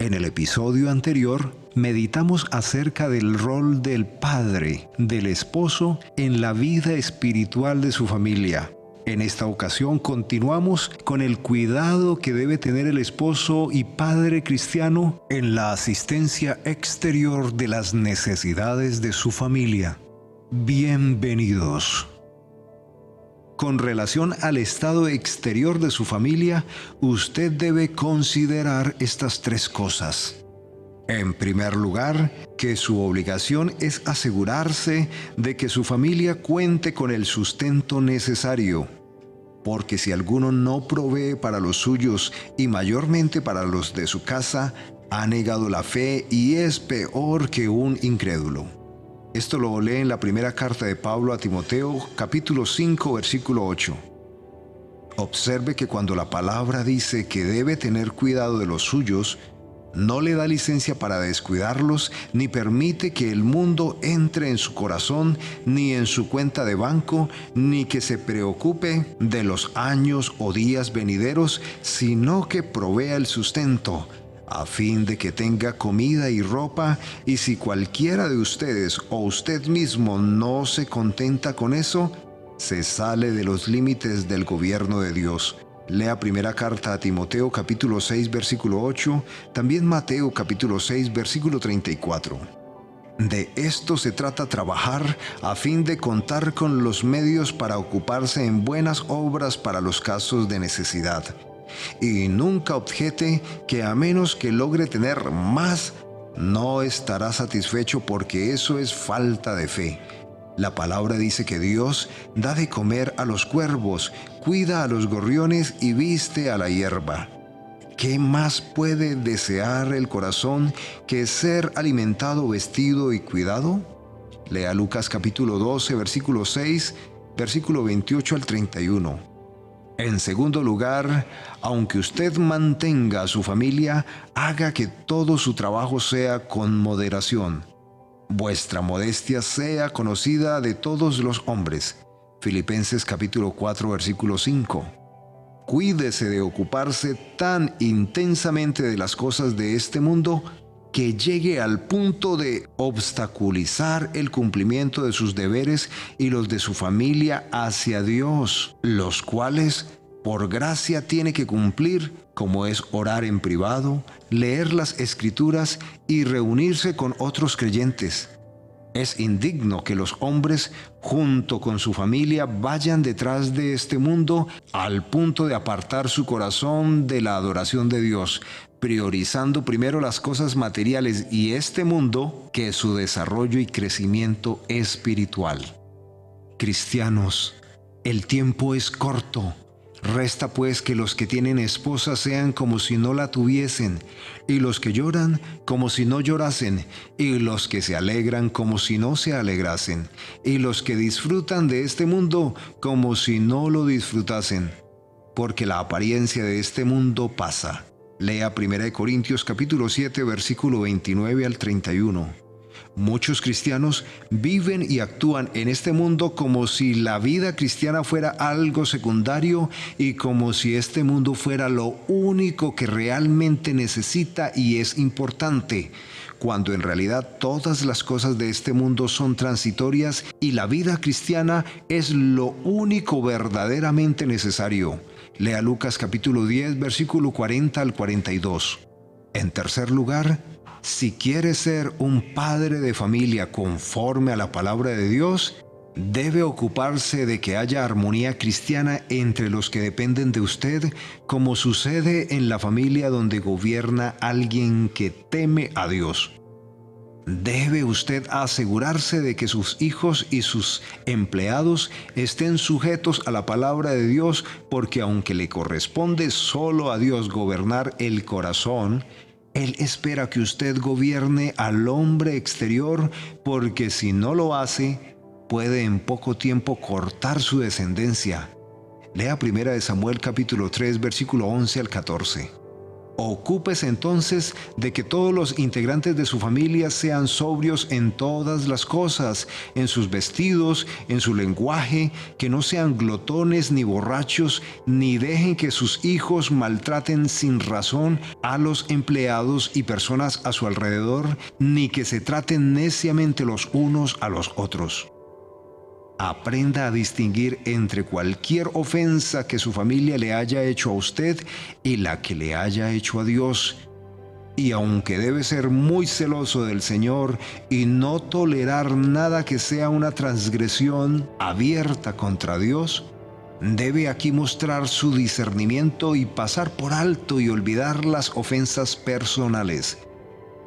En el episodio anterior, meditamos acerca del rol del padre, del esposo, en la vida espiritual de su familia. En esta ocasión continuamos con el cuidado que debe tener el esposo y padre cristiano en la asistencia exterior de las necesidades de su familia. Bienvenidos. Con relación al estado exterior de su familia, usted debe considerar estas tres cosas. En primer lugar, que su obligación es asegurarse de que su familia cuente con el sustento necesario. Porque si alguno no provee para los suyos y mayormente para los de su casa, ha negado la fe y es peor que un incrédulo. Esto lo lee en la primera carta de Pablo a Timoteo, capítulo 5, versículo 8. Observe que cuando la palabra dice que debe tener cuidado de los suyos, no le da licencia para descuidarlos, ni permite que el mundo entre en su corazón, ni en su cuenta de banco, ni que se preocupe de los años o días venideros, sino que provea el sustento, a fin de que tenga comida y ropa, y si cualquiera de ustedes o usted mismo no se contenta con eso, se sale de los límites del gobierno de Dios. Lea primera carta a Timoteo capítulo 6 versículo 8, también Mateo capítulo 6 versículo 34. De esto se trata trabajar a fin de contar con los medios para ocuparse en buenas obras para los casos de necesidad. Y nunca objete que a menos que logre tener más, no estará satisfecho porque eso es falta de fe. La palabra dice que Dios da de comer a los cuervos, cuida a los gorriones y viste a la hierba. ¿Qué más puede desear el corazón que ser alimentado, vestido y cuidado? Lea Lucas capítulo 12, versículo 6, versículo 28 al 31. En segundo lugar, aunque usted mantenga a su familia, haga que todo su trabajo sea con moderación. Vuestra modestia sea conocida de todos los hombres. Filipenses capítulo 4, versículo 5. Cuídese de ocuparse tan intensamente de las cosas de este mundo que llegue al punto de obstaculizar el cumplimiento de sus deberes y los de su familia hacia Dios, los cuales por gracia tiene que cumplir, como es orar en privado, leer las Escrituras y reunirse con otros creyentes. Es indigno que los hombres, junto con su familia, vayan detrás de este mundo al punto de apartar su corazón de la adoración de Dios, priorizando primero las cosas materiales y este mundo que su desarrollo y crecimiento espiritual. Cristianos, el tiempo es corto. Resta pues que los que tienen esposa sean como si no la tuviesen, y los que lloran como si no llorasen, y los que se alegran como si no se alegrasen, y los que disfrutan de este mundo como si no lo disfrutasen, porque la apariencia de este mundo pasa. Lea 1 Corintios capítulo 7 versículo 29 al 31. Muchos cristianos viven y actúan en este mundo como si la vida cristiana fuera algo secundario y como si este mundo fuera lo único que realmente necesita y es importante, cuando en realidad todas las cosas de este mundo son transitorias y la vida cristiana es lo único verdaderamente necesario. Lea Lucas capítulo 10, versículo 40 al 42. En tercer lugar, si quiere ser un padre de familia conforme a la palabra de Dios, debe ocuparse de que haya armonía cristiana entre los que dependen de usted, como sucede en la familia donde gobierna alguien que teme a Dios. Debe usted asegurarse de que sus hijos y sus empleados estén sujetos a la palabra de Dios, porque aunque le corresponde solo a Dios gobernar el corazón, Él espera que usted gobierne al hombre exterior, porque si no lo hace, puede en poco tiempo cortar su descendencia. Lea 1 Samuel capítulo 3, versículo 11 al 14. Ocúpese entonces de que todos los integrantes de su familia sean sobrios en todas las cosas, en sus vestidos, en su lenguaje, que no sean glotones ni borrachos, ni dejen que sus hijos maltraten sin razón a los empleados y personas a su alrededor, ni que se traten neciamente los unos a los otros. Aprenda a distinguir entre cualquier ofensa que su familia le haya hecho a usted y la que le haya hecho a Dios. Y aunque debe ser muy celoso del Señor y no tolerar nada que sea una transgresión abierta contra Dios, debe aquí mostrar su discernimiento y pasar por alto y olvidar las ofensas personales.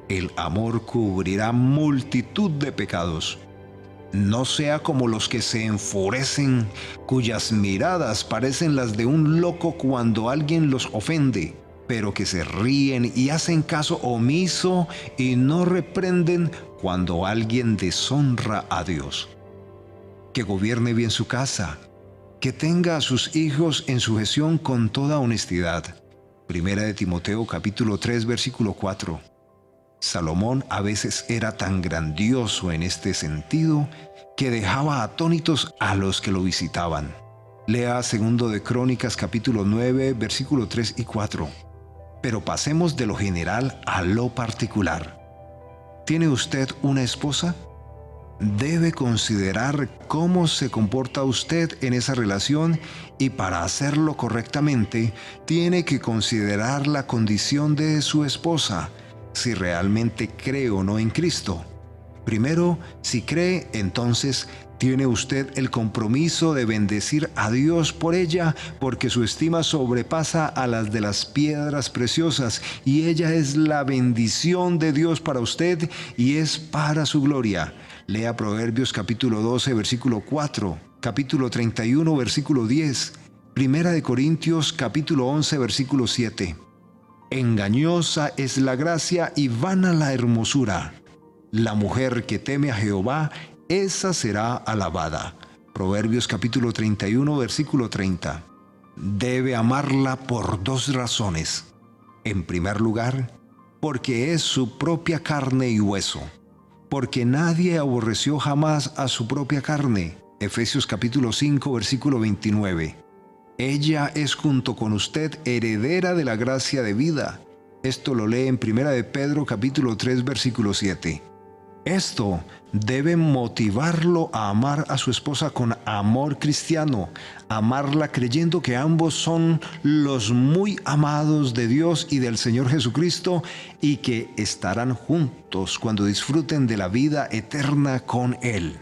El amor cubrirá multitud de pecados. No sea como los que se enfurecen, cuyas miradas parecen las de un loco cuando alguien los ofende, pero que se ríen y hacen caso omiso y no reprenden cuando alguien deshonra a Dios. Que gobierne bien su casa, que tenga a sus hijos en sujeción con toda honestidad. Primera de Timoteo capítulo 3 versículo 4. Salomón a veces era tan grandioso en este sentido que dejaba atónitos a los que lo visitaban. Lea segundo de Crónicas capítulo 9 versículo 3 y 4. Pero pasemos de lo general a lo particular. ¿Tiene usted una esposa? Debe considerar cómo se comporta usted en esa relación y para hacerlo correctamente tiene que considerar la condición de su esposa, si realmente cree o no en Cristo. Primero, si cree, entonces tiene usted el compromiso de bendecir a Dios por ella, porque su estima sobrepasa a las de las piedras preciosas, y ella es la bendición de Dios para usted y es para su gloria. Lea Proverbios capítulo 12, versículo 4, capítulo 31, versículo 10, Primera de Corintios capítulo 11, versículo 7. Engañosa es la gracia y vana la hermosura. La mujer que teme a Jehová, esa será alabada. Proverbios capítulo 31, versículo 30. Debe amarla por dos razones. En primer lugar, porque es su propia carne y hueso. Porque nadie aborreció jamás a su propia carne. Efesios capítulo 5, versículo 29. Ella es junto con usted heredera de la gracia de vida. Esto lo lee en Primera de Pedro capítulo 3 versículo 7. Esto debe motivarlo a amar a su esposa con amor cristiano, amarla creyendo que ambos son los muy amados de Dios y del Señor Jesucristo y que estarán juntos cuando disfruten de la vida eterna con Él.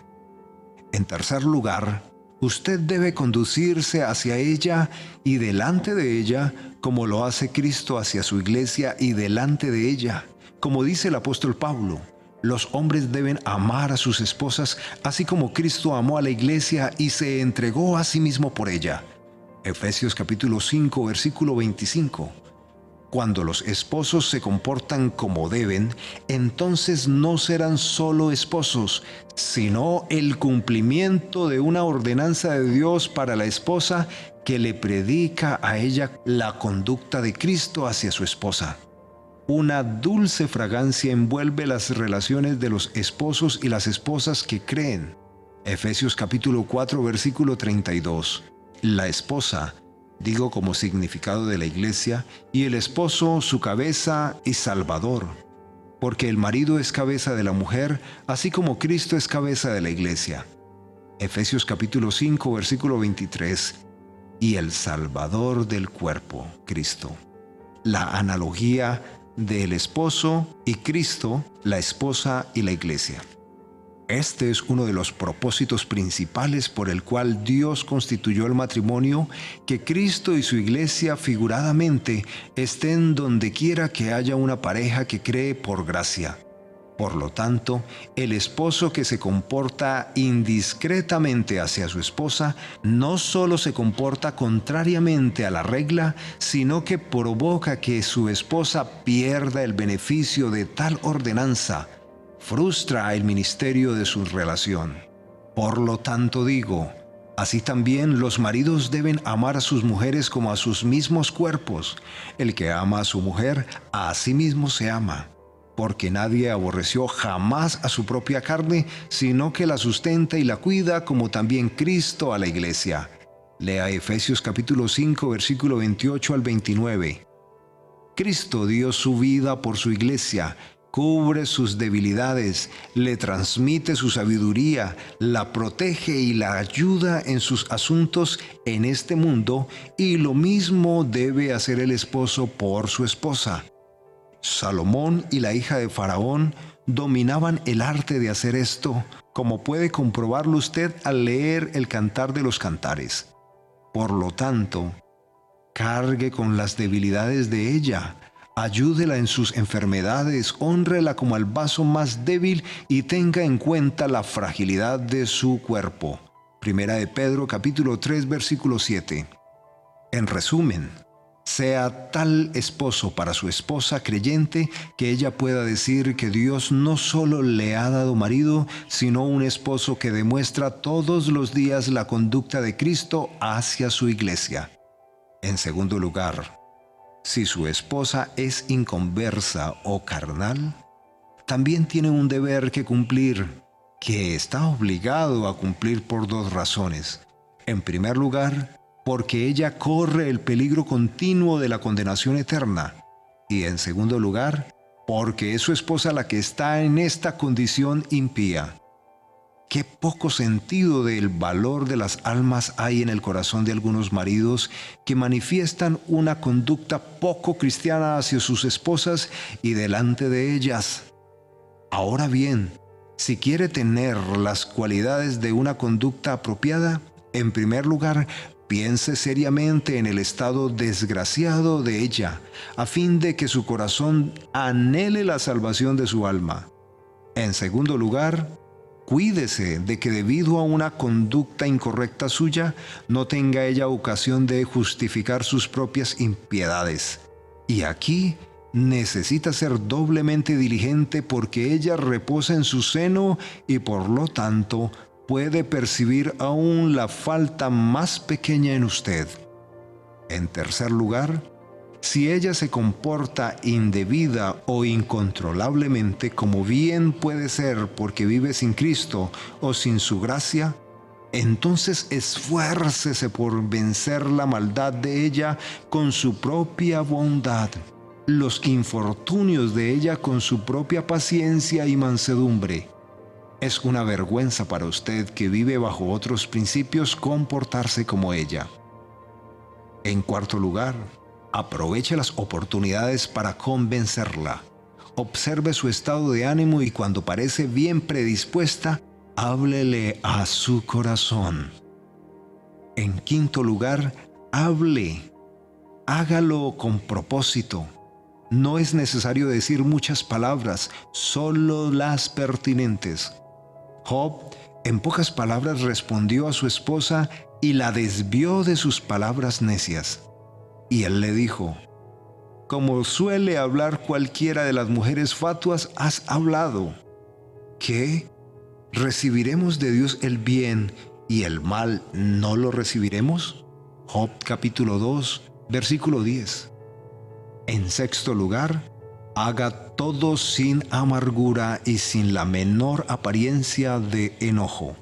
En tercer lugar, usted debe conducirse hacia ella y delante de ella, como lo hace Cristo hacia su iglesia y delante de ella. Como dice el apóstol Pablo, los hombres deben amar a sus esposas, así como Cristo amó a la iglesia y se entregó a sí mismo por ella. Efesios capítulo 5, versículo 25. Cuando los esposos se comportan como deben, entonces no serán solo esposos, sino el cumplimiento de una ordenanza de Dios para la esposa que le predica a ella la conducta de Cristo hacia su esposa. Una dulce fragancia envuelve las relaciones de los esposos y las esposas que creen. Efesios capítulo 4, versículo 32. La esposa, digo como significado de la iglesia, y el esposo su cabeza y salvador, porque el marido es cabeza de la mujer, así como Cristo es cabeza de la iglesia. Efesios capítulo 5, versículo 23. Y el salvador del cuerpo, Cristo. La analogía del esposo y Cristo, la esposa y la iglesia. Este es uno de los propósitos principales por el cual Dios constituyó el matrimonio, que Cristo y su iglesia figuradamente estén donde quiera que haya una pareja que cree por gracia. Por lo tanto, el esposo que se comporta indiscretamente hacia su esposa no solo se comporta contrariamente a la regla, sino que provoca que su esposa pierda el beneficio de tal ordenanza, frustra el ministerio de su relación. Por lo tanto digo, Así también los maridos deben amar a sus mujeres como a sus mismos cuerpos. El que ama a su mujer, a sí mismo se ama. Porque nadie aborreció jamás a su propia carne, sino que la sustenta y la cuida, como también Cristo a la iglesia. Lea Efesios capítulo 5, versículo 28 al 29. Cristo dio su vida por su iglesia, cubre sus debilidades, le transmite su sabiduría, la protege y la ayuda en sus asuntos en este mundo, y lo mismo debe hacer el esposo por su esposa. Salomón y la hija de Faraón dominaban el arte de hacer esto, como puede comprobarlo usted al leer el Cantar de los Cantares. Por lo tanto, cargue con las debilidades de ella, ayúdela en sus enfermedades, hónrela como al vaso más débil y tenga en cuenta la fragilidad de su cuerpo. Primera de Pedro capítulo 3 versículo 7. En resumen, sea tal esposo para su esposa creyente que ella pueda decir que Dios no solo le ha dado marido, sino un esposo que demuestra todos los días la conducta de Cristo hacia su iglesia. En segundo lugar, si su esposa es inconversa o carnal, también tiene un deber que cumplir, que está obligado a cumplir por dos razones. En primer lugar, porque ella corre el peligro continuo de la condenación eterna. Y en segundo lugar, porque es su esposa la que está en esta condición impía. Qué poco sentido del valor de las almas hay en el corazón de algunos maridos que manifiestan una conducta poco cristiana hacia sus esposas y delante de ellas. Ahora bien, si quiere tener las cualidades de una conducta apropiada, en primer lugar, piense seriamente en el estado desgraciado de ella, a fin de que su corazón anhele la salvación de su alma. En segundo lugar, cuídese de que debido a una conducta incorrecta suya, no tenga ella ocasión de justificar sus propias impiedades. Y aquí necesita ser doblemente diligente porque ella reposa en su seno y por lo tanto puede percibir aún la falta más pequeña en usted. En tercer lugar, si ella se comporta indebida o incontrolablemente, como bien puede ser porque vive sin Cristo o sin su gracia, entonces esfuércese por vencer la maldad de ella con su propia bondad, los infortunios de ella con su propia paciencia y mansedumbre. Es una vergüenza para usted que vive bajo otros principios comportarse como ella. En cuarto lugar, aproveche las oportunidades para convencerla. Observe su estado de ánimo y cuando parece bien predispuesta, háblele a su corazón. En quinto lugar, hable. Hágalo con propósito. No es necesario decir muchas palabras, solo las pertinentes. Job, en pocas palabras, respondió a su esposa y la desvió de sus palabras necias. Y él le dijo: como suele hablar cualquiera de las mujeres fatuas, has hablado. ¿Qué? ¿Recibiremos de Dios el bien y el mal no lo recibiremos? Job capítulo 2, versículo 10. En sexto lugar, haga todo sin amargura y sin la menor apariencia de enojo.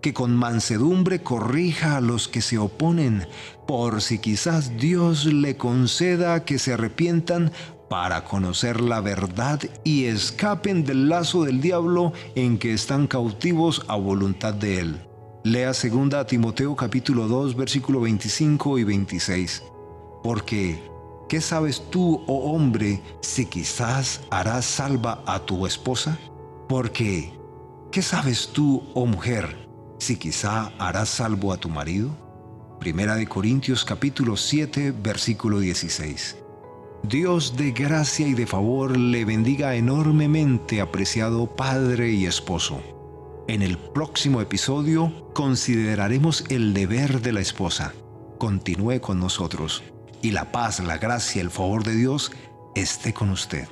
Que con mansedumbre corrija a los que se oponen, por si quizás Dios le conceda que se arrepientan para conocer la verdad y escapen del lazo del diablo en que están cautivos a voluntad de él. Lea 2 Timoteo capítulo 2, versículo 25 y 26. Porque, ¿qué sabes tú, oh hombre, si quizás harás salva a tu esposa? Porque, ¿qué sabes tú, oh mujer, si quizá harás salvo a tu marido? Primera de Corintios capítulo 7, versículo 16. Dios de gracia y de favor le bendiga enormemente, apreciado padre y esposo. En el próximo episodio consideraremos el deber de la esposa. Continúe con nosotros y la paz, la gracia, el favor de Dios esté con usted.